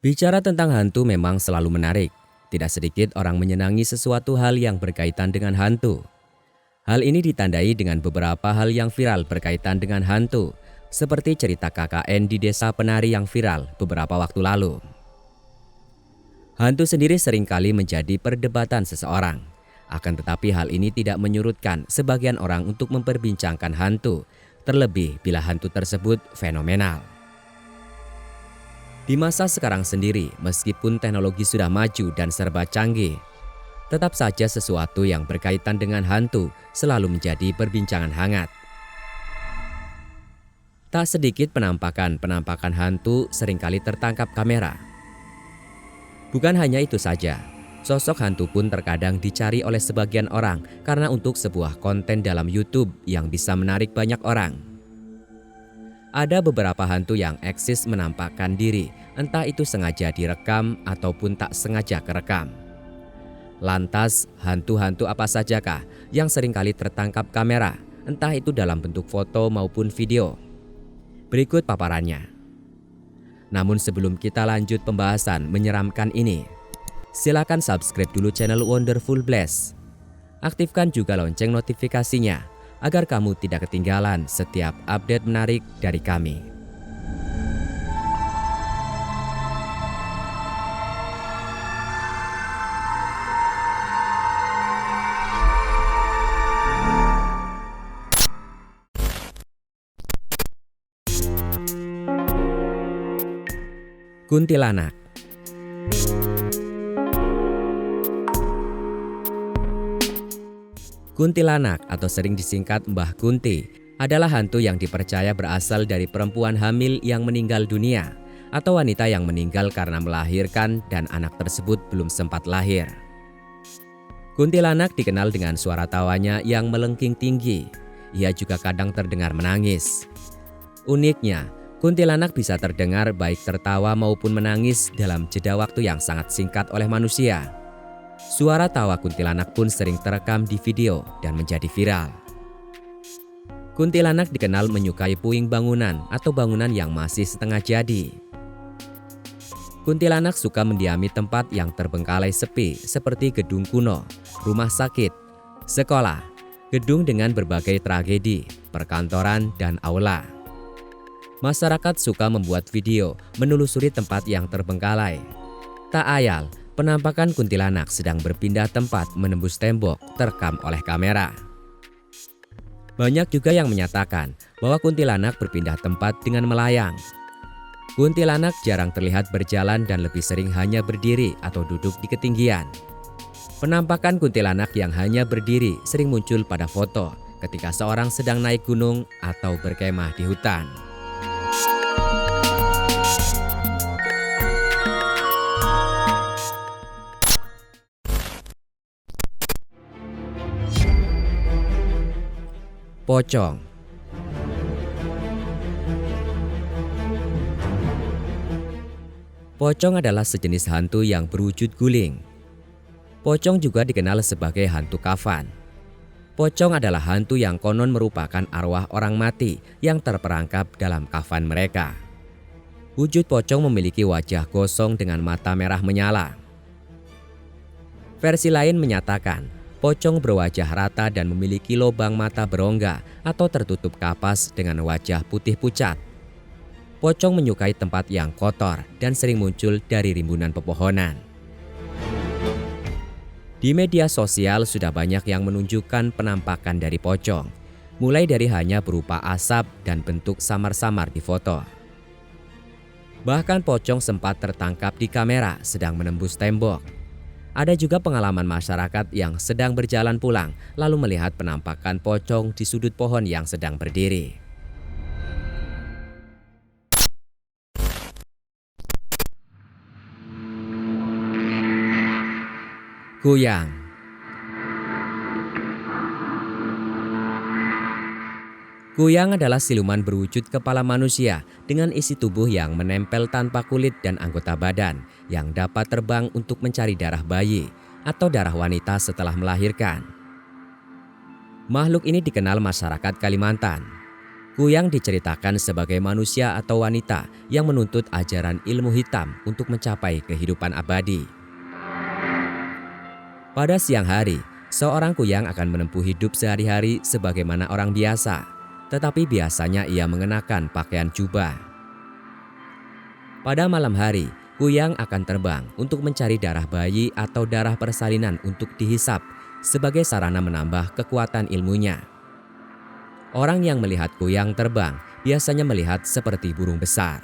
Bicara tentang hantu memang selalu menarik. Tidak sedikit orang menyenangi sesuatu hal yang berkaitan dengan hantu. Hal ini ditandai dengan beberapa hal yang viral berkaitan dengan hantu, seperti cerita KKN di desa penari yang viral beberapa waktu lalu. Hantu sendiri seringkali menjadi perdebatan seseorang. Akan tetapi hal ini tidak menyurutkan sebagian orang untuk memperbincangkan hantu, terlebih bila hantu tersebut fenomenal. Di masa sekarang sendiri, meskipun teknologi sudah maju dan serba canggih, tetap saja sesuatu yang berkaitan dengan hantu selalu menjadi perbincangan hangat. Tak sedikit penampakan hantu seringkali tertangkap kamera. Bukan hanya itu saja, sosok hantu pun terkadang dicari oleh sebagian orang karena untuk sebuah konten dalam YouTube yang bisa menarik banyak orang. Ada beberapa hantu yang eksis menampakkan diri, entah itu sengaja direkam ataupun tak sengaja kerekam. Lantas, hantu-hantu apa sajakah yang seringkali tertangkap kamera, entah itu dalam bentuk foto maupun video? Berikut paparannya. Namun sebelum kita lanjut pembahasan menyeramkan ini, silakan subscribe dulu channel Wonderful Blast. Aktifkan juga lonceng notifikasinya, agar kamu tidak ketinggalan setiap update menarik dari kami. Kuntilanak. Kuntilanak atau sering disingkat Mbah Kunti adalah hantu yang dipercaya berasal dari perempuan hamil yang meninggal dunia atau wanita yang meninggal karena melahirkan dan anak tersebut belum sempat lahir. Kuntilanak dikenal dengan suara tawanya yang melengking tinggi. Ia juga kadang terdengar menangis. Uniknya, kuntilanak bisa terdengar baik tertawa maupun menangis dalam jeda waktu yang sangat singkat oleh manusia. Suara tawa kuntilanak pun sering terekam di video dan menjadi viral. Kuntilanak dikenal menyukai puing bangunan atau bangunan yang masih setengah jadi. Kuntilanak suka mendiami tempat yang terbengkalai sepi seperti gedung kuno, rumah sakit, sekolah, gedung dengan berbagai tragedi, perkantoran, dan aula. Masyarakat suka membuat video menelusuri tempat yang terbengkalai. Tak ayal, penampakan kuntilanak sedang berpindah tempat menembus tembok terekam oleh kamera. Banyak juga yang menyatakan bahwa kuntilanak berpindah tempat dengan melayang. Kuntilanak jarang terlihat berjalan dan lebih sering hanya berdiri atau duduk di ketinggian. Penampakan kuntilanak yang hanya berdiri sering muncul pada foto ketika seorang sedang naik gunung atau berkemah di hutan. Pocong. Pocong adalah sejenis hantu yang berwujud guling. Pocong juga dikenal sebagai hantu kafan. Pocong adalah hantu yang konon merupakan arwah orang mati yang terperangkap dalam kafan mereka. Wujud pocong memiliki wajah gosong dengan mata merah menyala. Versi lain menyatakan pocong berwajah rata dan memiliki lubang mata berongga atau tertutup kapas dengan wajah putih pucat. Pocong menyukai tempat yang kotor dan sering muncul dari rimbunan pepohonan. Di media sosial sudah banyak yang menunjukkan penampakan dari pocong, mulai dari hanya berupa asap dan bentuk samar-samar di foto. Bahkan pocong sempat tertangkap di kamera sedang menembus tembok. Ada juga pengalaman masyarakat yang sedang berjalan pulang lalu melihat penampakan pocong di sudut pohon yang sedang berdiri. Kuyang. Kuyang adalah siluman berwujud kepala manusia dengan isi tubuh yang menempel tanpa kulit dan anggota badan yang dapat terbang untuk mencari darah bayi atau darah wanita setelah melahirkan. Makhluk ini dikenal masyarakat Kalimantan. Kuyang diceritakan sebagai manusia atau wanita yang menuntut ajaran ilmu hitam untuk mencapai kehidupan abadi. Pada siang hari, seorang kuyang akan menempuh hidup sehari-hari sebagaimana orang biasa, tetapi biasanya ia mengenakan pakaian jubah. Pada malam hari, kuyang akan terbang untuk mencari darah bayi atau darah persalinan untuk dihisap sebagai sarana menambah kekuatan ilmunya. Orang yang melihat kuyang terbang biasanya melihat seperti burung besar.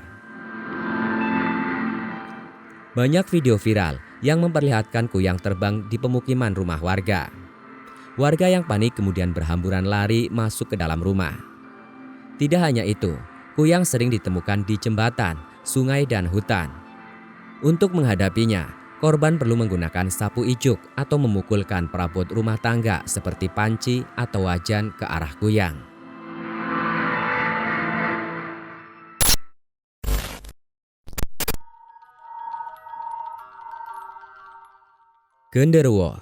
Banyak video viral yang memperlihatkan kuyang terbang di pemukiman rumah warga. Warga yang panik kemudian berhamburan lari masuk ke dalam rumah. Tidak hanya itu, kuyang sering ditemukan di jembatan, sungai, dan hutan. Untuk menghadapinya, korban perlu menggunakan sapu ijuk atau memukulkan perabot rumah tangga seperti panci atau wajan ke arah kuyang. Genderuwo.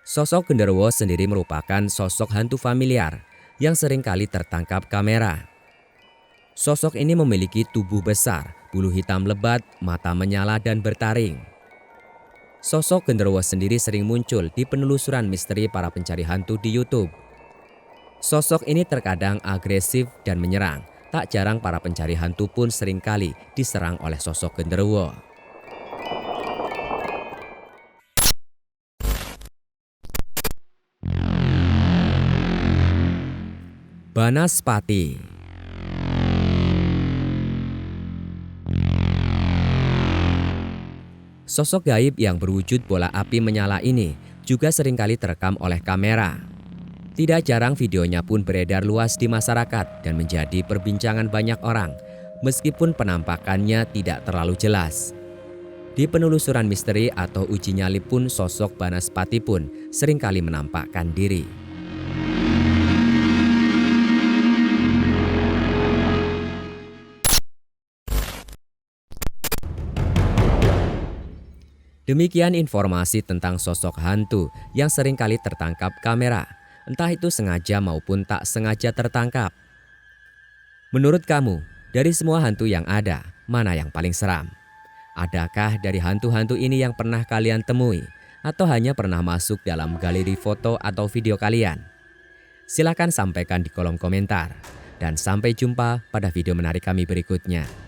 Sosok genderuwo sendiri merupakan sosok hantu familiar yang seringkali tertangkap kamera. Sosok ini memiliki tubuh besar, bulu hitam lebat, mata menyala dan bertaring. Sosok genderuwo sendiri sering muncul di penelusuran misteri para pencari hantu di YouTube. Sosok ini terkadang agresif dan menyerang. Tak jarang para pencari hantu pun seringkali diserang oleh sosok genderuwo. Banaspati. Sosok gaib yang berwujud bola api menyala ini juga seringkali terekam oleh kamera. Tidak jarang videonya pun beredar luas di masyarakat dan menjadi perbincangan banyak orang, meskipun penampakannya tidak terlalu jelas. Di penelusuran misteri atau uji nyali pun sosok Banaspati pun seringkali menampakkan diri. Demikian informasi tentang sosok hantu yang seringkali tertangkap kamera. Entah itu sengaja maupun tak sengaja tertangkap. Menurut kamu, dari semua hantu yang ada, mana yang paling seram? Adakah dari hantu-hantu ini yang pernah kalian temui? Atau hanya pernah masuk dalam galeri foto atau video kalian? Silakan sampaikan di kolom komentar. Dan sampai jumpa pada video menarik kami berikutnya.